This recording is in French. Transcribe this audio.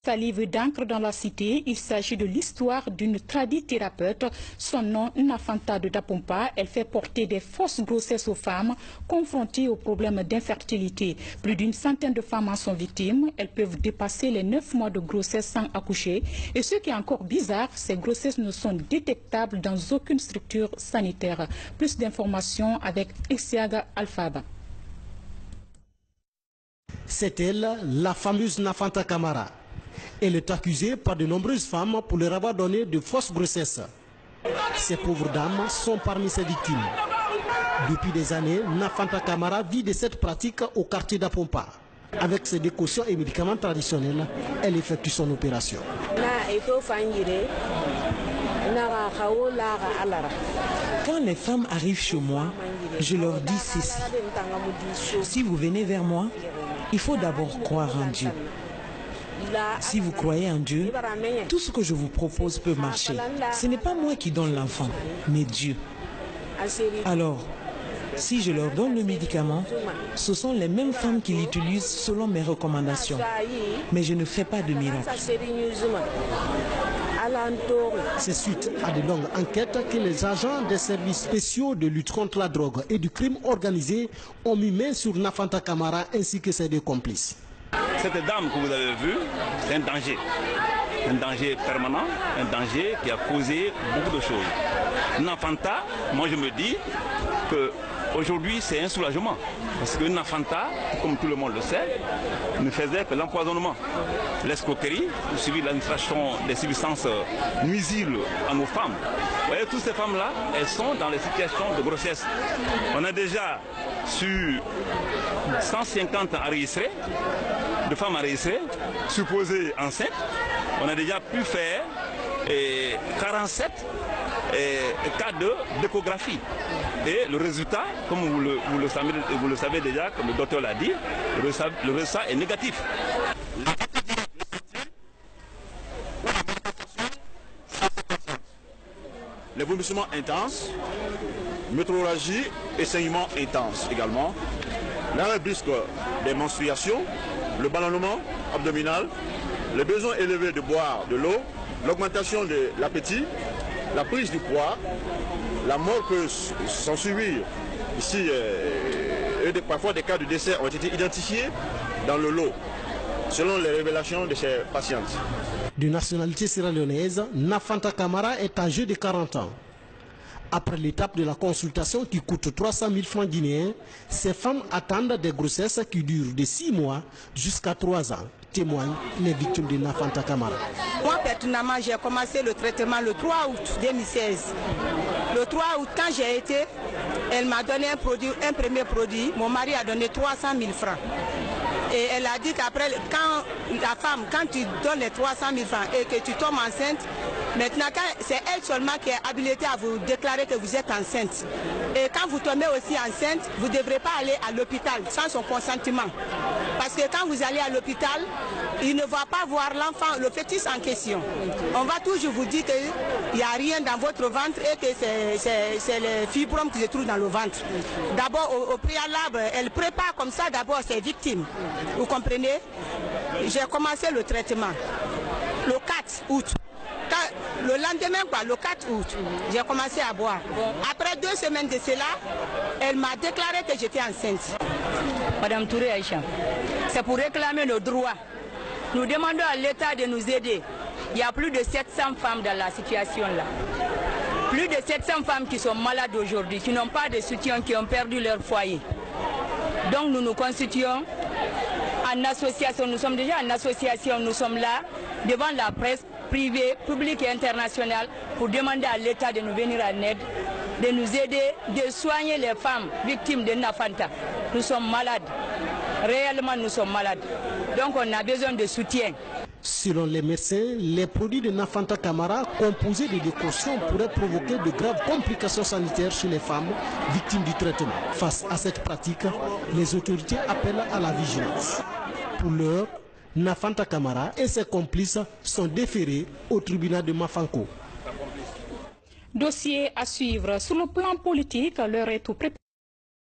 Salive d'encre dans la cité, il s'agit de l'histoire d'une tradithérapeute. Son nom, Nafanta de Dapompa. Elle fait porter des fausses grossesses aux femmes confrontées aux problèmes d'infertilité. Plus d'une centaine de femmes en sont victimes. Elles peuvent dépasser les 9 mois de grossesse sans accoucher. Et ce qui est encore bizarre, ces grossesses ne sont détectables dans aucune structure sanitaire. Plus d'informations avec Isiaga Alfaba. C'est elle, la fameuse Nafanta Camara. Elle est accusée par de nombreuses femmes pour leur avoir donné de fausses grossesses. Ces pauvres dames sont parmi ses victimes. Depuis des années, Nafanta Camara vit de cette pratique au quartier d'Apompa. Avec ses décoctions et médicaments traditionnels, elle effectue son opération. Quand les femmes arrivent chez moi, je leur dis ceci. Si vous venez vers moi, il faut d'abord croire en Dieu. Si vous croyez en Dieu, tout ce que je vous propose peut marcher. Ce n'est pas moi qui donne l'enfant, mais Dieu. Alors, si je leur donne le médicament, ce sont les mêmes femmes qui l'utilisent selon mes recommandations. Mais je ne fais pas de miracle. C'est suite à de longues enquêtes que les agents des services spéciaux de lutte contre la drogue et du crime organisé ont mis main sur Nafanta Camara ainsi que ses deux complices. Cette dame que vous avez vue, c'est un danger. Un danger permanent, un danger qui a causé beaucoup de choses. Nafanta, moi je me dis qu'aujourd'hui c'est un soulagement. Parce que Nafanta, comme tout le monde le sait, ne faisait que l'empoisonnement, l'escroquerie, suivi de l'administration des substances nuisibles à nos femmes. Vous voyez, toutes ces femmes-là, elles sont dans les situations de grossesse. On a déjà sur 150 enregistrés, de femmes enregistrées, supposées enceintes. On a déjà pu faire 47 cas d'échographie. Et le résultat, comme vous le savez déjà, comme le docteur l'a dit, le résultat est négatif. Les vomissements intenses, métrorragie et saignements intenses également, l'arrêt brusque des menstruations, le ballonnement abdominal, le besoin élevé de boire de l'eau, l'augmentation de l'appétit, la prise du poids, la mort peut s'en suivre. Ici, parfois des cas de décès ont été identifiés dans le lot, selon les révélations de ces patientes. De nationalité sierra-léonaise, Nafanta Camara est âgée de 40 ans. Après l'étape de la consultation qui coûte 300 000 francs guinéens, ces femmes attendent des grossesses qui durent de 6 mois jusqu'à 3 ans, témoignent les victimes de Nafanta Camara. Moi, personnellement, j'ai commencé le traitement le 3 août 2016. Le 3 août, quand j'ai été, elle m'a donné un premier produit. Mon mari a donné 300 000 francs. Et elle a dit qu'après, quand tu donnes les 300 000 francs et que tu tombes enceinte, maintenant, c'est elle seulement qui est habilitée à vous déclarer que vous êtes enceinte. Et quand vous tombez aussi enceinte, vous ne devrez pas aller à l'hôpital sans son consentement. Parce que quand vous allez à l'hôpital, il ne va pas voir l'enfant, le fœtus en question. On va toujours vous dire qu'il n'y a rien dans votre ventre et que c'est les fibromes qui se trouvent dans le ventre. D'abord, au préalable, elle prépare comme ça d'abord ses victimes. Vous comprenez? J'ai commencé le traitement le 4 août. Le lendemain, le 4 août, j'ai commencé à boire. Après 2 semaines de cela, elle m'a déclaré que j'étais enceinte. Madame Touré Aïcha, c'est pour réclamer nos droits. Nous demandons à l'État de nous aider. Il y a plus de 700 femmes dans la situation là. Plus de 700 femmes qui sont malades aujourd'hui, qui n'ont pas de soutien, qui ont perdu leur foyer. Donc nous nous constituons en association, nous sommes déjà en association, nous sommes là devant la presse privée, publique et internationale pour demander à l'État de nous venir en aide, de nous aider, de soigner les femmes victimes de Nafanta. Nous sommes malades, réellement nous sommes malades, donc on a besoin de soutien. Selon les médecins, les produits de Nafanta Camara composés de décoctions pourraient provoquer de graves complications sanitaires chez les femmes victimes du traitement. Face à cette pratique, les autorités appellent à la vigilance. Pour l'heure, Nafanta Camara et ses complices sont déférés au tribunal de Mafanko. Dossier à suivre. Sur le plan politique, l'heure est au préparé.